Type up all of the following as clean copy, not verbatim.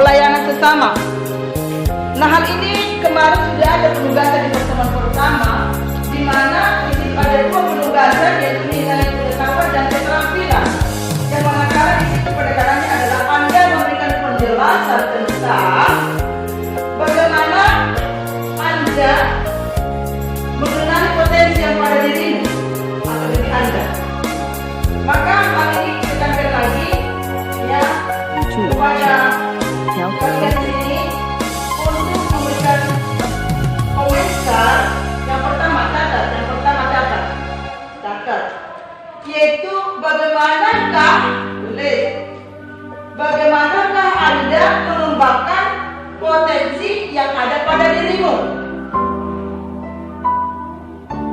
pelayanan sesama. Nah, hal ini kemarin sudah ada penugasan di pertemuan pertama, di mana di situ ada dua penugasan, yaitu nilai pengetahuan dan keterampilan. Yang manakala di situ pendekatannya adalah Anda memberikan penjelasan tentang bagaimana Anda mengenali potensi yang pada dirimu atau diri Anda. Maka hal ini ditekankan lagi ya kepada kalian di sini untuk memberikan komentar. Yang pertama catat, yaitu bagaimanakah Anda mengembangkan potensi yang ada pada dirimu.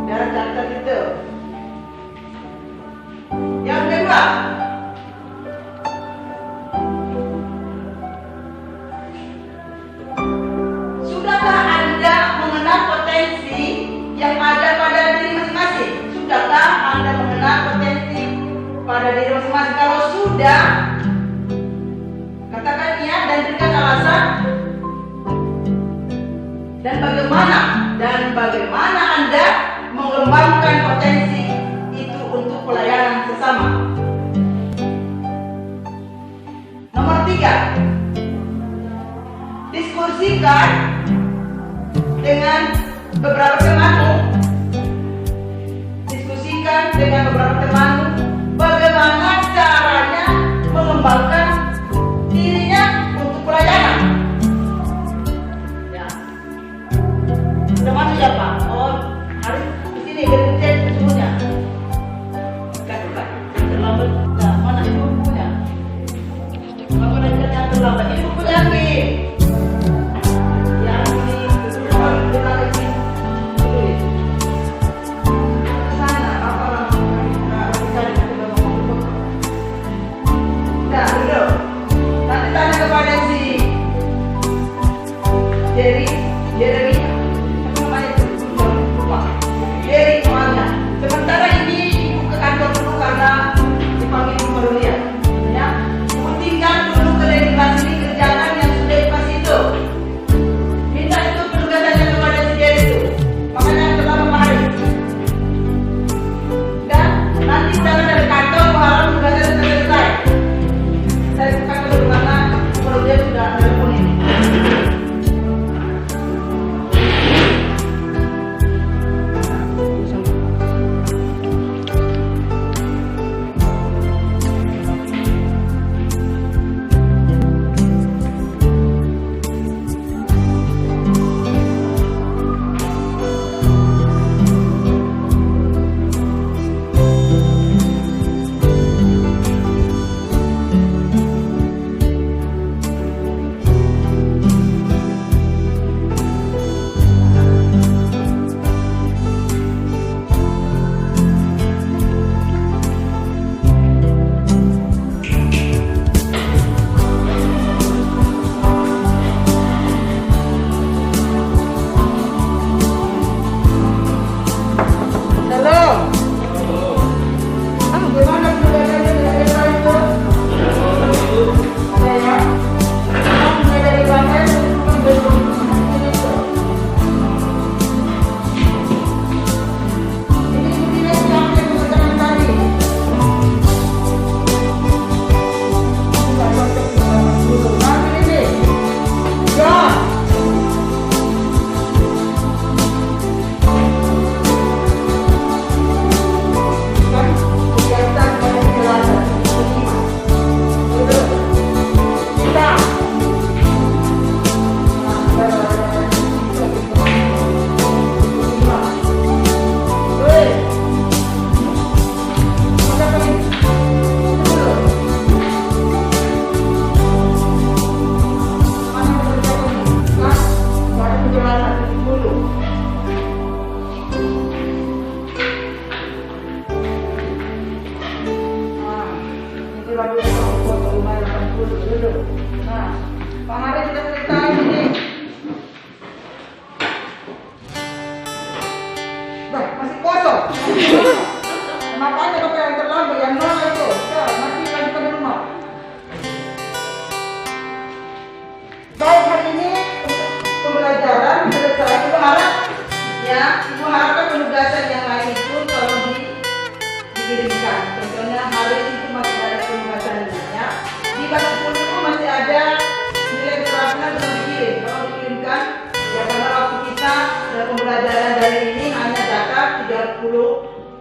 Dan catat itu. Yang kedua, sudahkah Anda mengenal potensi yang ada pada diri masing-masing? Sudahkah Anda mengenal potensi pada diri masing-masing? Kalau sudah, katakan iya dan berikan alasan. Dan bagaimana Anda mengembangkan potensi itu untuk pelayanan sesama. Nomor 3, diskusikan dengan beberapa temanmu. Bagaimana caranya mengembangkan dirinya untuk pelayanan. Ya. Teman siapa? Oh, harus di sini bercek semuanya. Bukan. Terlambat. Nah, mana ibu punya? Kamu nanti terlambat. Ibu punya lagi. Yang ini kita lagi. Sana apa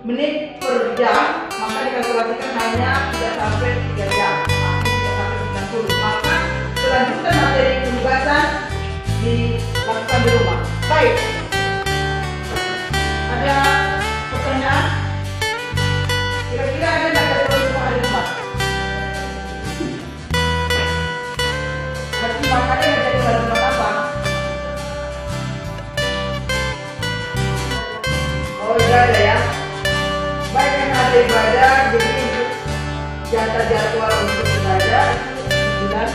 menit per jam, maka dikalkulasikan hanya tidak sampai 3 jam, tidak sampai 90. Maka selanjutnya materi penugasan dilakukan di rumah. Baik, ada pertanyaan? Kira-kira ada nggak dari rumah hari rumah? Berarti makanya nggak jadi hari rumah apa? Oh iya ada ya. Baik, yang ada ibadah, jadi untuk jadwal untuk ibadah bulan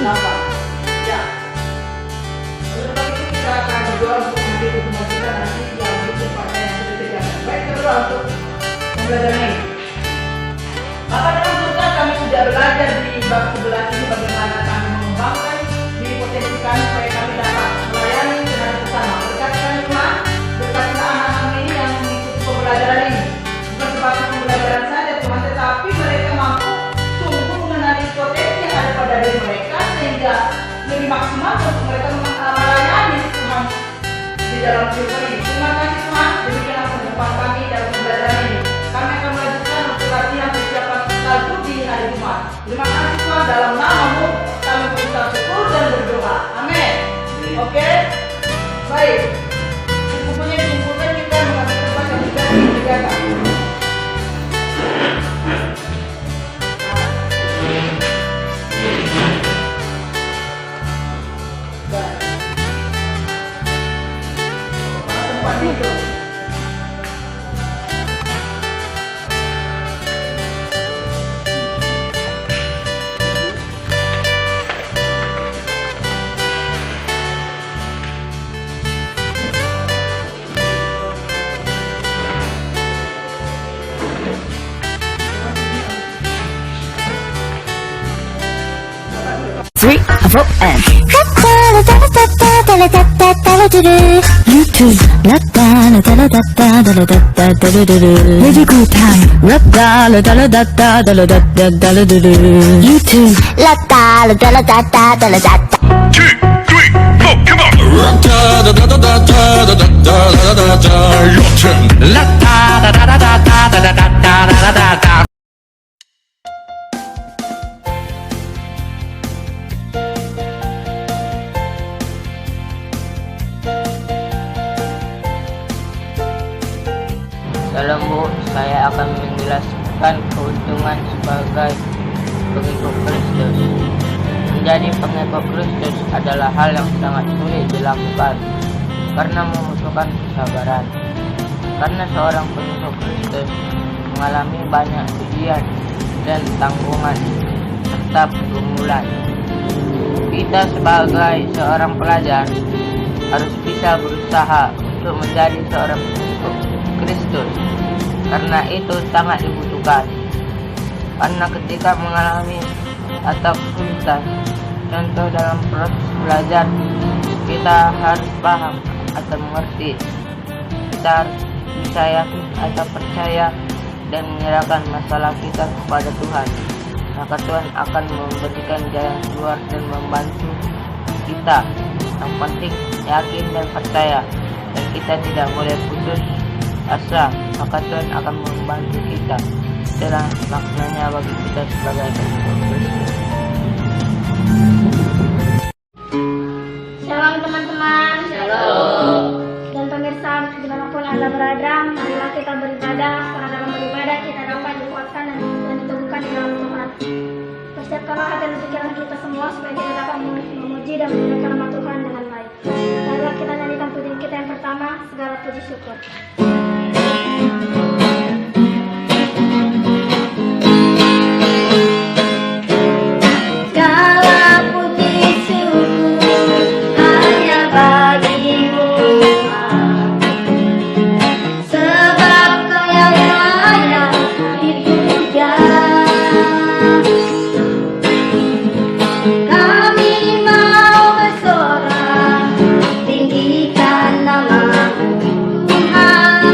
8. Ya. Setelah itu kita akan berdoa untuk menjadi rumah kita nanti diambil pada yang sudah terjadi. Baik, berdoa untuk belajar ini. Maka dalam surga kami sudah belajar di bab 11 ini bagaimana kami mengembangkan diri potensi kami supaya kami dapat melayani dengan bersama. Berkati kami Tuhan, berkatilah anak-anak ini yang mengikuti pembelajaran ini. Bukan sebatas pembelajaran saja Tuhan, tetapi mereka mampu sungguh mengenali potensi yang ada pada diri mereka sehingga lebih maksimal untuk mereka melayani Tuhan di dalam kehidupan ini. Terima kasih Tuhan, demikianlah kehidupan kami dalam pembelajaran ini. Kami akan melanjutkan untuk latihan persiapan lagu di hari Jumat. Terima kasih Tuhan, dalam nama-Mu kami mengucap syukur dan berdoa. Amin. Oke? Baik. Bukunya dikumpulkan, kita mengambil tempat yang sudah disediakan. Three, four, and YouTube, really good time. YouTube, 2, 3, 4, come on! Your turn. Salam Bu, saya akan menjelaskan keuntungan sebagai pengikut Kristus. Menjadi pengikut Kristus adalah hal yang sangat sulit dilakukan karena membutuhkan kesabaran. Karena seorang pengikut Kristus mengalami banyak ujian dan tanggungan serta pergumulan. Kita sebagai seorang pelajar harus bisa berusaha untuk menjadi seorang pengikut Kristus, karena itu sangat dibutuhkan. Karena ketika mengalami atau kesulitan, contoh dalam proses belajar, kita harus paham atau mengerti. Kita harus bisa yakin atau percaya dan menyerahkan masalah kita kepada Tuhan. Maka Tuhan akan memberikan jalan keluar dan membantu kita. Yang penting yakin dan percaya, dan kita tidak boleh putus asa, maka Tuhan akan membantu kita. Itulah maknanya bagi kita sebagai pengikut Kristus. Shalom teman-teman. Shalom. Dan pemirsa dimanapun Anda berada, marilah kita beribadah, karena dalam beribadah kita dapat dikuatkan dan diteguhkan di dalam Tuhan. Persiapkanlah hati dan pikiran kita semua supaya kita dapat memuji dan memuliakan nama Tuhan dengan baik. Marilah kita nyanyikan pujian kita yang pertama, segala puji syukur. Tinggikan nama Tuhan.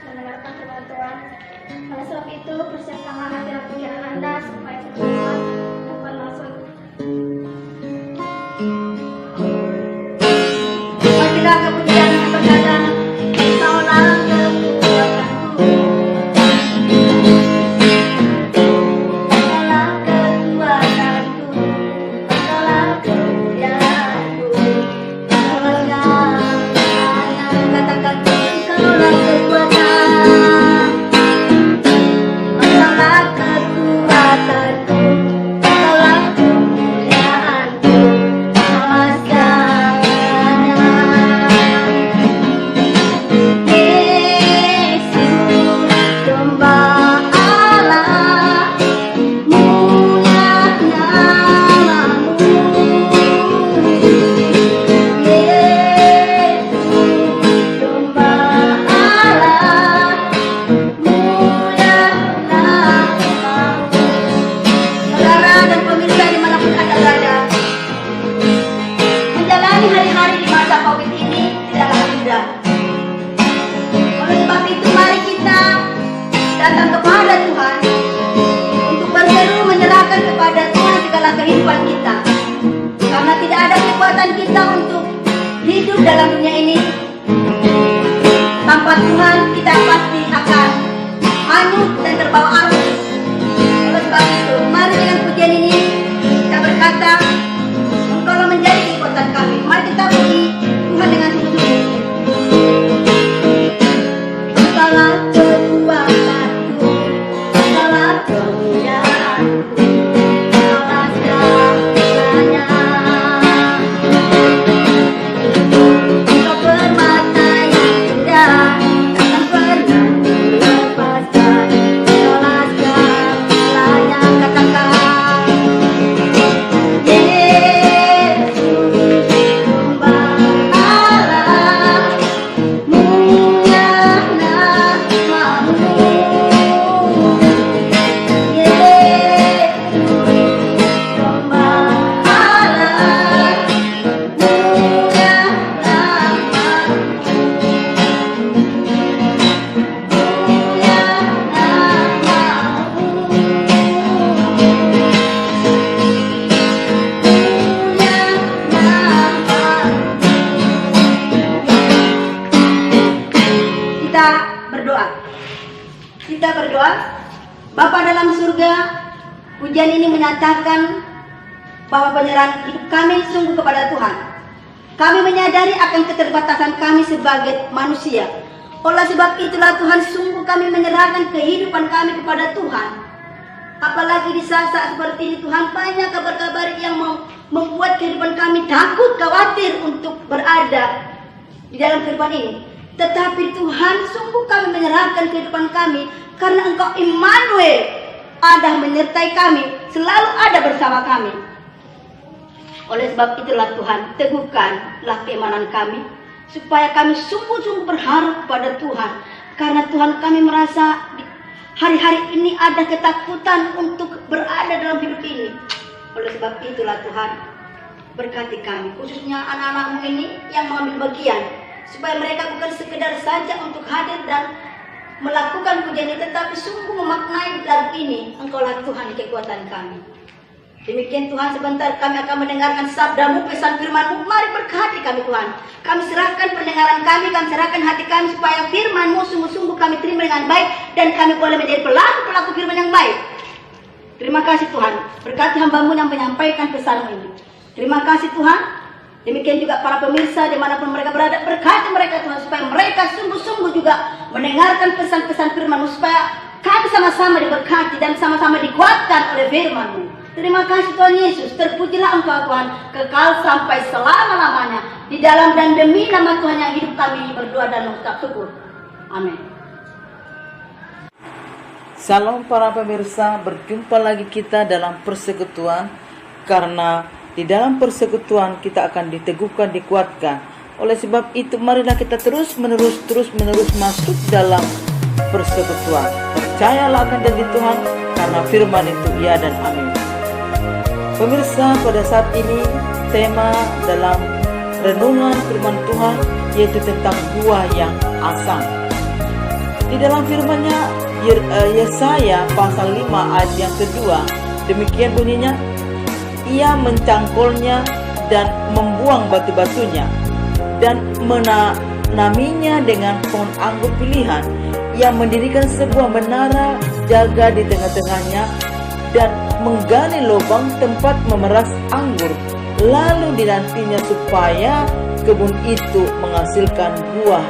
mendengarkan firman Tuhan. Oleh sebab itu, persiapkanlah hati dan pikiran Anda supaya firman Tuhan dapat masuk. Marilah kepujian yang berkata, Kaulah kekuatanku. Kaulah kekuatanku. Kaulah kemuliaanku. Kaulah segalanya. Katakan, Kaulah kekuatan. Kaulah kekuatanku. Kaulah kemuliaanku. Kaulah segalanya. Yesus, domba Allah, mulia namamu. Yesus, domba Allah, mulia namamu. Saudara dan pemirsa dimanapun Anda berada, menjalani hari-hari di masa Covid ini tidaklah mudah. Oleh sebab itu mari kita datang kepada Tuhan untuk berseru menyerahkan kepada Tuhan segala kehidupan kita. Karena tidak ada kekuatan kita untuk hidup dalam dunia ini. Tanpa Tuhan kita pasti akan hanyut dan terbawa arus. Oleh sebab itu mari dengan pujian ini kita berkata, Engkaulah menjadi kekuatan kami. Mari kita puji Tuhan dengan sungguh-sungguh. Engkaulah kekuatanku, Engkaulah kemuliaanku, Engkaulah segalanya. Engkau permata yang indah, tak pernah melepaskan. Engkaulah segalanya. Katakan, Yesus, domba Allah, mulia namamu. Yesus, domba Allah, mulia namamu. Mulia Kita berdoa. Kita berdoa. Bapa dalam surga, pujian ini menyatakan bahwa penyerahan hidup kami sungguh kepada Tuhan. Kami menyadari akan keterbatasan kami sebagai manusia. Oleh sebab itulah Tuhan, sungguh kami menyerahkan kehidupan kami kepada Tuhan. Apalagi di saat-saat seperti ini Tuhan, banyak kabar-kabar yang membuat kehidupan kami takut, khawatir untuk berada di dalam kehidupan ini. Tetapi Tuhan, sungguh kami menyerahkan kehidupan kami karena Engkau Immanuel ada menyertai kami, selalu ada bersama kami. Oleh sebab itulah Tuhan, teguhkanlah keimanan kami supaya kami sungguh-sungguh berharap kepada Tuhan. Karena Tuhan, kami merasa hari-hari ini ada ketakutan untuk berada dalam hidup ini. Oleh sebab itulah Tuhan, berkati kami, khususnya anak-anak-Mu ini yang mengambil bagian, supaya mereka bukan sekedar saja untuk hadir dan melakukan pujian ini, tetapi sungguh memaknai dalam ini, Engkaulah Tuhan kekuatan kami. Demikian Tuhan, sebentar kami akan mendengarkan sabda-Mu, pesan firman-Mu. Mari berkati kami Tuhan. Kami serahkan pendengaran kami serahkan hati kami, supaya firman-Mu sungguh-sungguh kami terima dengan baik, dan kami boleh menjadi pelaku-pelaku firman yang baik. Terima kasih Tuhan, berkati hamba-Mu yang menyampaikan pesan ini. Terima kasih Tuhan. Demikian juga para pemirsa dimanapun mereka berada, berkati mereka Tuhan, supaya mereka sungguh-sungguh juga mendengarkan pesan-pesan firman-Mu, supaya kami sama-sama diberkati dan sama-sama dikuatkan oleh firman-Mu. Terima kasih Tuhan Yesus, terpujilah Engkau Tuhan, kekal sampai selama-lamanya. Di dalam dan demi nama Tuhan yang hidup kami berdoa dan mengucap syukur. Amin. Salam para pemirsa, berjumpa lagi kita dalam persekutuan. Karena di dalam persekutuan kita akan diteguhkan, dikuatkan. Oleh sebab itu marilah kita terus menerus masuk dalam persekutuan. Percayalah akan janji Tuhan, karena firman itu ya dan amin. Pemirsa, pada saat ini tema dalam renungan firman Tuhan yaitu tentang buah yang asam. Di dalam firman-Nya Yesaya pasal 5 ayat yang kedua, demikian bunyinya, ia mencangkolnya dan membuang batu-batunya dan menanaminya dengan pohon anggur pilihan. Ia mendirikan sebuah menara jaga di tengah-tengahnya dan menggali lubang tempat memeras anggur, lalu dinantinya supaya kebun itu menghasilkan buah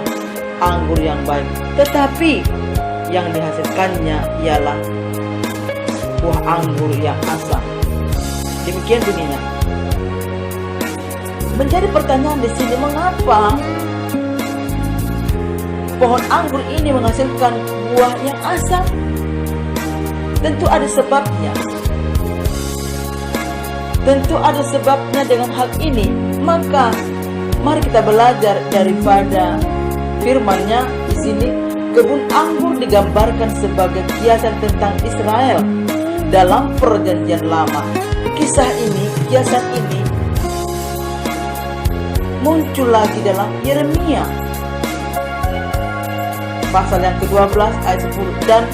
anggur yang baik. Tetapi yang dihasilkannya ialah buah anggur yang asam. Demikian bunyinya. Menjadi pertanyaan di sini, mengapa pohon anggur ini menghasilkan buah yang asam? Tentu ada sebabnya. Tentu ada sebabnya dengan hal ini. Maka mari kita belajar daripada firman-Nya di sini. Kebun anggur digambarkan sebagai kiasan tentang Israel dalam Perjanjian Lama. Kiasan ini muncul lagi dalam Yeremia pasal yang ke-12 ayat 10 dan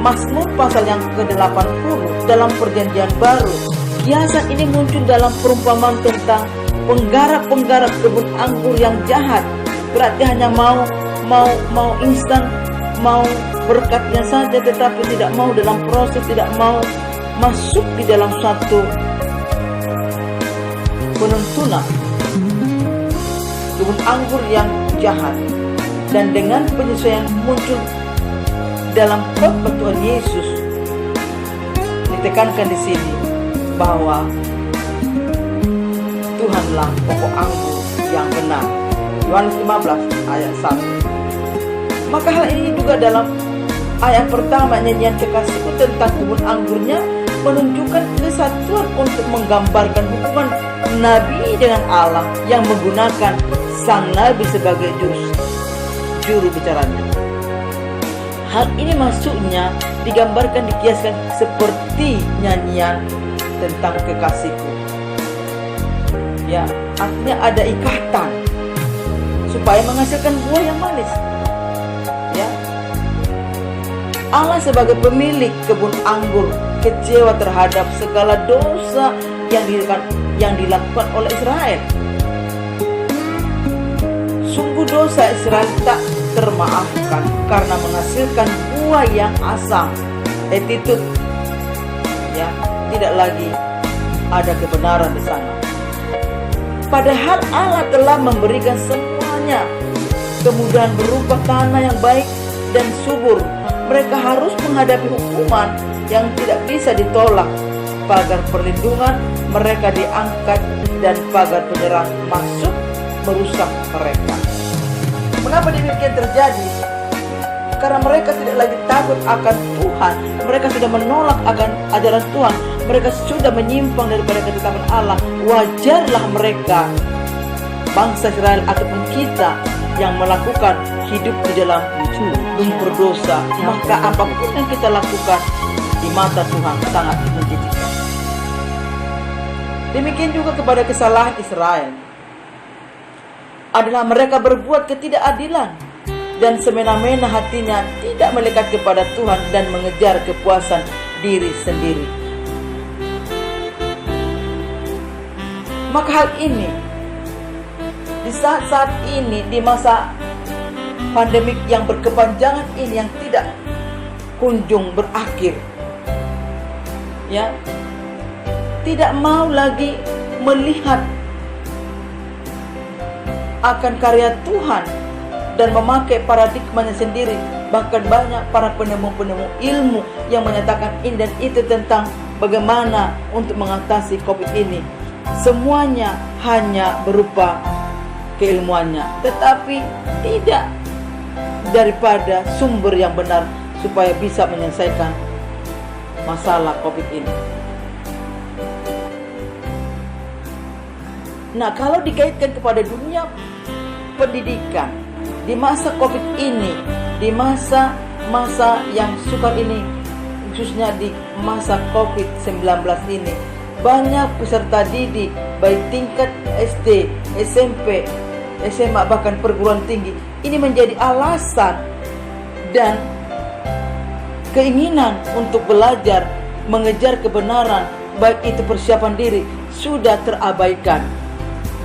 Mazmur pasal yang ke-80 dalam Perjanjian Baru. Kiasan ini muncul dalam perumpamaan tentang penggarap-penggarap kebun anggur yang jahat. Berarti hanya mau instan, mau berkatnya saja, tetapi tidak mau dalam proses, tidak mau masuk di dalam satu penuntunan. Kebun anggur yang jahat. Dan dengan penyesuaian muncul dalam khotbah Tuhan Yesus, ditekankan di sini bahwa Tuhanlah pokok anggur yang benar. Yohanes 15 ayat 1. Maka hal ini juga dalam ayat pertama, nyanyian kekasihku tentang kebun anggurnya menunjukkan kesatuan untuk menggambarkan hubungan Nabi dengan Allah yang menggunakan sang Nabi sebagai juru bicaranya. Hal ini maksudnya digambarkan, dikiaskan seperti nyanyian tentang kekasihku. Ya, artinya ada ikatan supaya menghasilkan buah yang manis. Ya, Allah sebagai pemilik kebun anggur kecewa terhadap segala dosa yang dilakukan oleh Israel. Sungguh dosa Israel tak termaafkan karena menghasilkan buah yang asam. Attitude, ya, tidak lagi ada kebenaran di sana. Padahal Allah telah memberikan semuanya, kemudahan berupa tanah yang baik dan subur. Mereka harus menghadapi hukuman yang tidak bisa ditolak. Pagar perlindungan mereka diangkat dan pagar penyerang masuk merusak mereka. Mengapa demikian terjadi? Karena mereka tidak lagi takut akan Tuhan. Mereka sudah menolak akan ajaran Tuhan. Mereka sudah menyimpang daripada ketetapan Allah. Wajarlah mereka, bangsa Israel ataupun kita, yang melakukan hidup di dalam lumpur dosa. Maka apapun yang kita lakukan di mata Tuhan sangat menjijikkan. Demikian juga kepada kesalahan Israel adalah mereka berbuat ketidakadilan dan semena-mena hatinya, tidak melekat kepada Tuhan dan mengejar kepuasan diri sendiri. Maka hal ini di saat-saat ini, di masa pandemik yang berkepanjangan ini, yang tidak kunjung berakhir, ya, tidak mau lagi melihat akan karya Tuhan dan memakai paradigmanya sendiri. Bahkan banyak para penemu-penemu ilmu yang menyatakan ini dan itu tentang bagaimana untuk mengatasi COVID ini. Semuanya hanya berupa keilmuannya, tetapi tidak daripada sumber yang benar supaya bisa menyelesaikan masalah COVID ini. Nah, kalau dikaitkan kepada dunia pendidikan di masa COVID ini, di masa yang sukar ini, khususnya di masa COVID-19 ini, banyak peserta didik baik tingkat SD, SMP, SMA, bahkan perguruan tinggi ini menjadi alasan dan keinginan untuk belajar, mengejar kebenaran, baik itu persiapan diri, sudah terabaikan.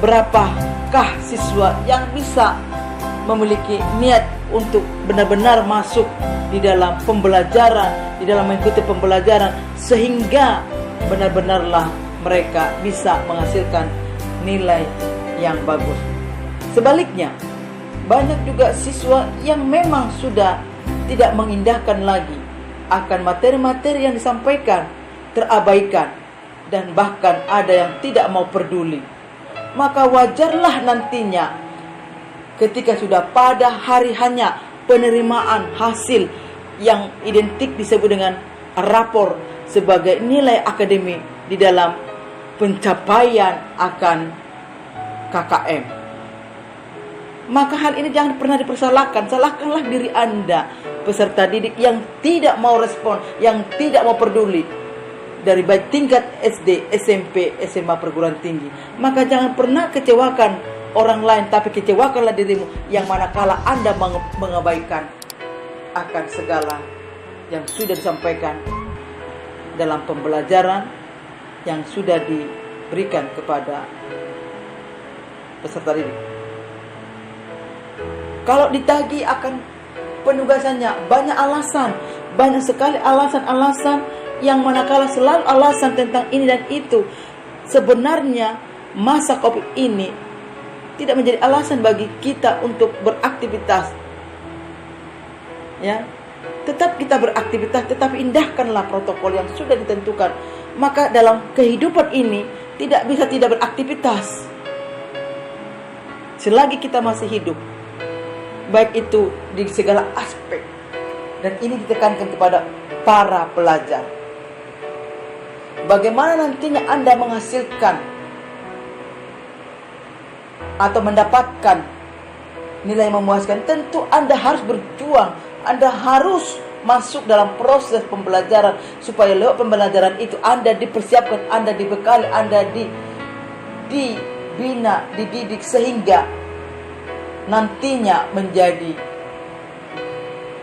Berapakah siswa yang bisa memiliki niat untuk benar-benar masuk di dalam pembelajaran, di dalam mengikuti pembelajaran, sehingga benar-benarlah mereka bisa menghasilkan nilai yang bagus. Sebaliknya, banyak juga siswa yang memang sudah tidak mengindahkan lagi akan materi-materi yang disampaikan, terabaikan, dan bahkan ada yang tidak mau peduli. Maka wajarlah nantinya ketika sudah pada hari hanya penerimaan hasil yang identik disebut dengan rapor sebagai nilai akademik di dalam pencapaian akan KKM. Maka hal ini jangan pernah dipersalahkan. Salahkanlah diri Anda, peserta didik yang tidak mau respon, yang tidak mau peduli, dari baik tingkat SD, SMP, SMA, perguruan tinggi. Maka jangan pernah kecewakan orang lain, tapi kecewakanlah dirimu yang manakala Anda mengabaikan akan segala yang sudah disampaikan dalam pembelajaran yang sudah diberikan kepada peserta didik. Kalau ditagih akan penugasannya, banyak sekali alasan-alasan yang manakala selalu alasan tentang ini dan itu. Sebenarnya masa Covid ini tidak menjadi alasan bagi kita untuk beraktivitas. Ya, tetap kita beraktivitas, tetapi indahkanlah protokol yang sudah ditentukan. Maka dalam kehidupan ini tidak bisa tidak beraktivitas selagi kita masih hidup, baik itu di segala aspek. Dan ini ditekankan kepada para pelajar. Bagaimana nantinya Anda menghasilkan atau mendapatkan nilai yang memuaskan? Tentu Anda harus berjuang. Anda harus masuk dalam proses pembelajaran, supaya lewat pembelajaran itu Anda dipersiapkan, Anda dibekali, Anda dibina, dididik, sehingga nantinya menjadi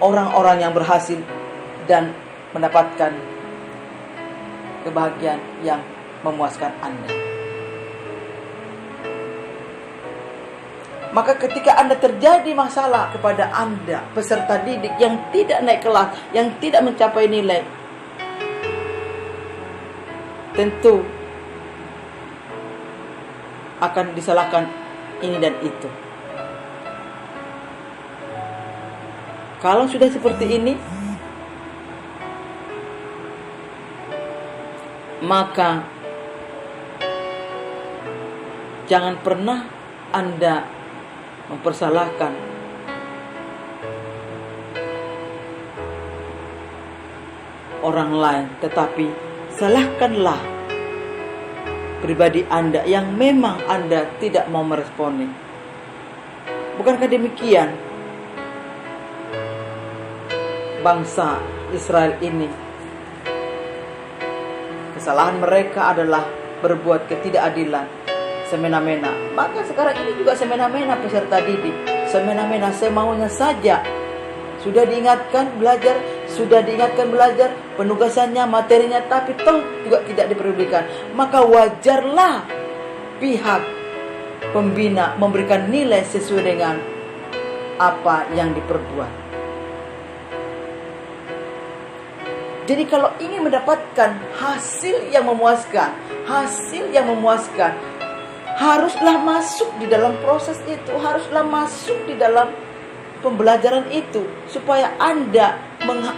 orang-orang yang berhasil dan mendapatkan kebahagiaan yang memuaskan Anda. Maka ketika Anda terjadi masalah kepada Anda, peserta didik yang tidak naik kelas, yang tidak mencapai nilai, tentu akan disalahkan ini dan itu. Kalau sudah seperti ini, maka jangan pernah Anda mempersalahkan orang lain, tetapi salahkanlah pribadi Anda yang memang Anda tidak mau meresponi. Bukankah demikian bangsa Israel ini? Kesalahan mereka adalah berbuat ketidakadilan, semena-mena. Maka sekarang ini juga semena-mena peserta didik, semena-mena, semaunya saja. Sudah diingatkan belajar, penugasannya, materinya, tapi toh juga tidak dipedulikan. Maka wajarlah pihak pembina memberikan nilai sesuai dengan apa yang diperbuat. Jadi kalau ingin mendapatkan hasil yang memuaskan, haruslah masuk di dalam proses itu, haruslah masuk di dalam pembelajaran itu, supaya Anda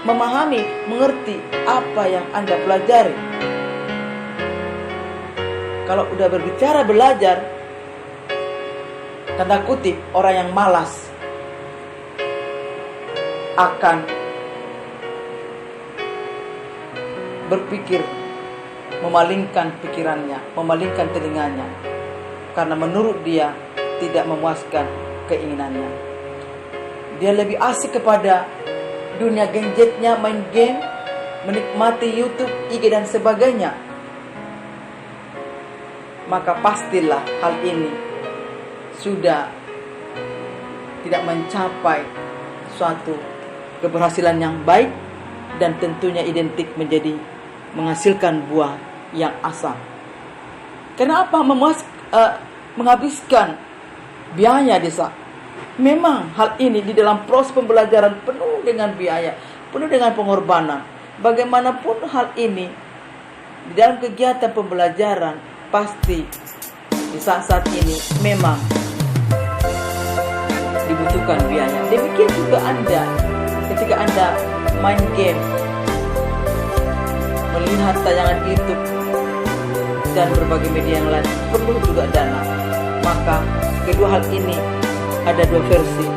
memahami, mengerti apa yang Anda pelajari. Kalau udah berbicara belajar, tanda kutip, orang yang malas akan berpikir, memalingkan pikirannya, memalingkan telinganya, karena menurut dia tidak memuaskan keinginannya. Dia lebih asik kepada dunia gadgetnya, main game, menikmati YouTube, IG dan sebagainya. Maka pastilah hal ini sudah tidak mencapai suatu keberhasilan yang baik, dan tentunya identik menjadi menghasilkan buah yang asam. Kenapa menghabiskan biaya desa? Memang hal ini di dalam proses pembelajaran penuh dengan biaya, penuh dengan pengorbanan. Bagaimanapun hal ini di dalam kegiatan pembelajaran pasti di saat-saat ini memang dibutuhkan biaya. Demikian juga Anda ketika Anda main game, melihat tayangan YouTube dan berbagai media yang lain, perlu juga dana. Maka kedua hal ini ada dua versi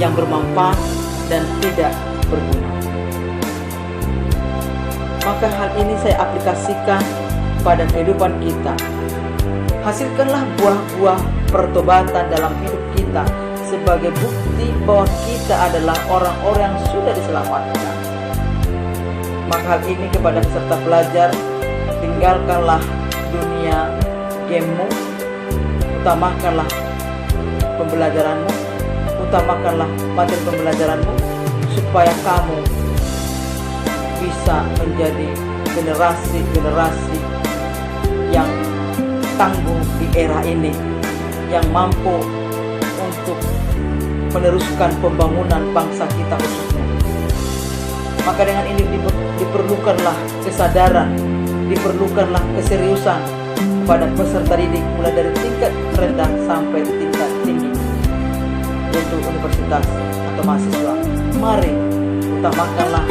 yang bermanfaat dan tidak berguna. Maka hal ini saya aplikasikan pada kehidupan kita. Hasilkanlah buah-buah pertobatan dalam hidup kita sebagai bukti bahwa kita adalah orang-orang yang sudah diselamatkan. Maka hal ini kepada peserta belajar, tinggalkanlah dunia gamemu, utamakanlah pembelajaranmu, utamakanlah materi pembelajaranmu, supaya kamu bisa menjadi generasi-generasi yang tangguh di era ini, yang mampu untuk meneruskan pembangunan bangsa kita khususnya. Maka dengan ini diperlukanlah kesadaran, diperlukanlah keseriusan kepada peserta didik mulai dari tingkat rendah sampai tingkat tinggi, yaitu universitas atau mahasiswa. Mari utamakanlah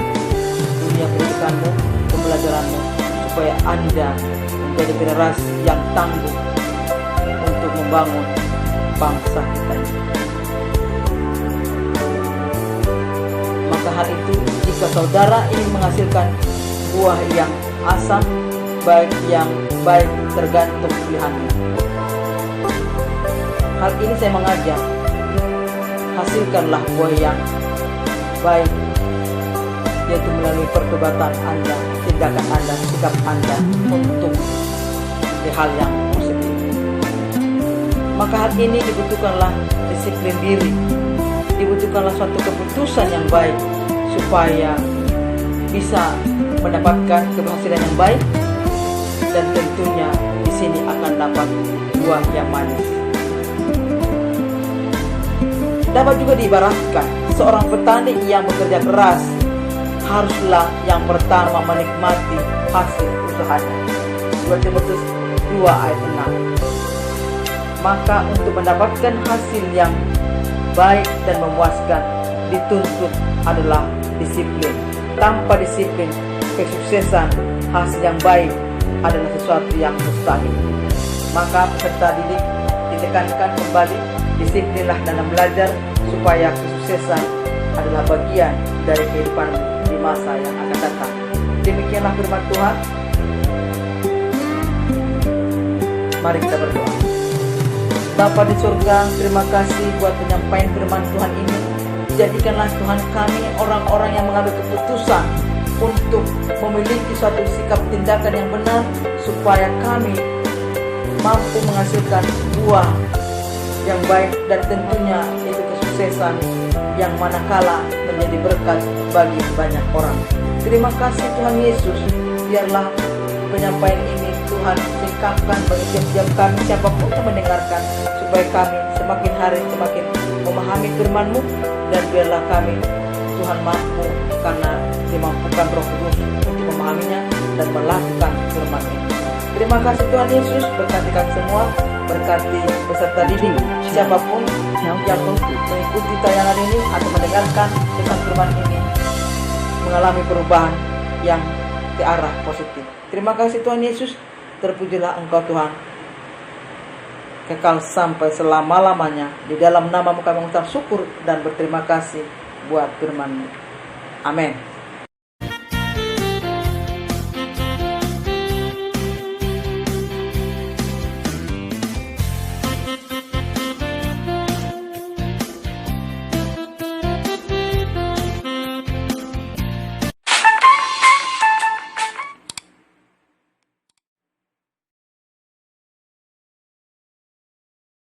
dunia pendidikanmu, pembelajaranmu, supaya Anda menjadi generasi yang tangguh untuk membangun bangsa kita ini. Maka hal itu, jika saudara ingin menghasilkan buah yang asam, baik yang baik tergantung pilihanmu. Hal ini saya mengajak, hasilkanlah buah yang baik, yaitu melalui pertobatan Anda, tindakan Anda, sikap Anda untuk hal yang positif. Maka hal ini dibutuhkanlah disiplin diri, dibutuhkanlah suatu keputusan yang baik supaya bisa mendapatkan keberhasilan yang baik, dan tentunya di sini akan dapat buah yang manis. Dapat juga diibaratkan seorang petani yang bekerja keras haruslah yang pertama menikmati hasil usahanya. 2 Timotius 2 ayat 6. Maka untuk mendapatkan hasil yang baik dan memuaskan, dituntut adalah disiplin. Tanpa disiplin, kesuksesan hasil yang baik adalah sesuatu yang mustahil. Maka peserta didik ditekankan kembali, disiplinlah dalam belajar supaya kesuksesan adalah bagian dari kehidupan di masa yang akan datang. Demikianlah firman Tuhan. Mari kita berdoa. Bapa di surga, terima kasih buat penyampaian firman Tuhan ini. Jadikanlah Tuhan kami orang-orang yang mengambil keputusan untuk memiliki suatu sikap tindakan yang benar, supaya kami mampu menghasilkan buah yang baik, dan tentunya itu kesuksesan yang manakala menjadi berkat bagi banyak orang. Terima kasih Tuhan Yesus. Biarlah penyampaian ini Tuhan singkapkan bagi setiap kami, siapapun yang mendengarkan, supaya kami semakin hari semakin memahami firman-Mu, dan biarlah kami Tuhan mampu karena dimampukan Roh Kudus untuk memahaminya dan melakukan firman ini. Terima kasih Tuhan Yesus, berkati kami semua, berkati peserta didik, siapapun yang mengikuti tayangan ini atau mendengarkan tentang firman ini, mengalami perubahan yang ke arah positif. Terima kasih Tuhan Yesus, terpujilah Engkau Tuhan, kekal sampai selama-lamanya. Di dalam nama-Mu kami mengucap syukur dan berterima kasih buat firman-Mu. Amin.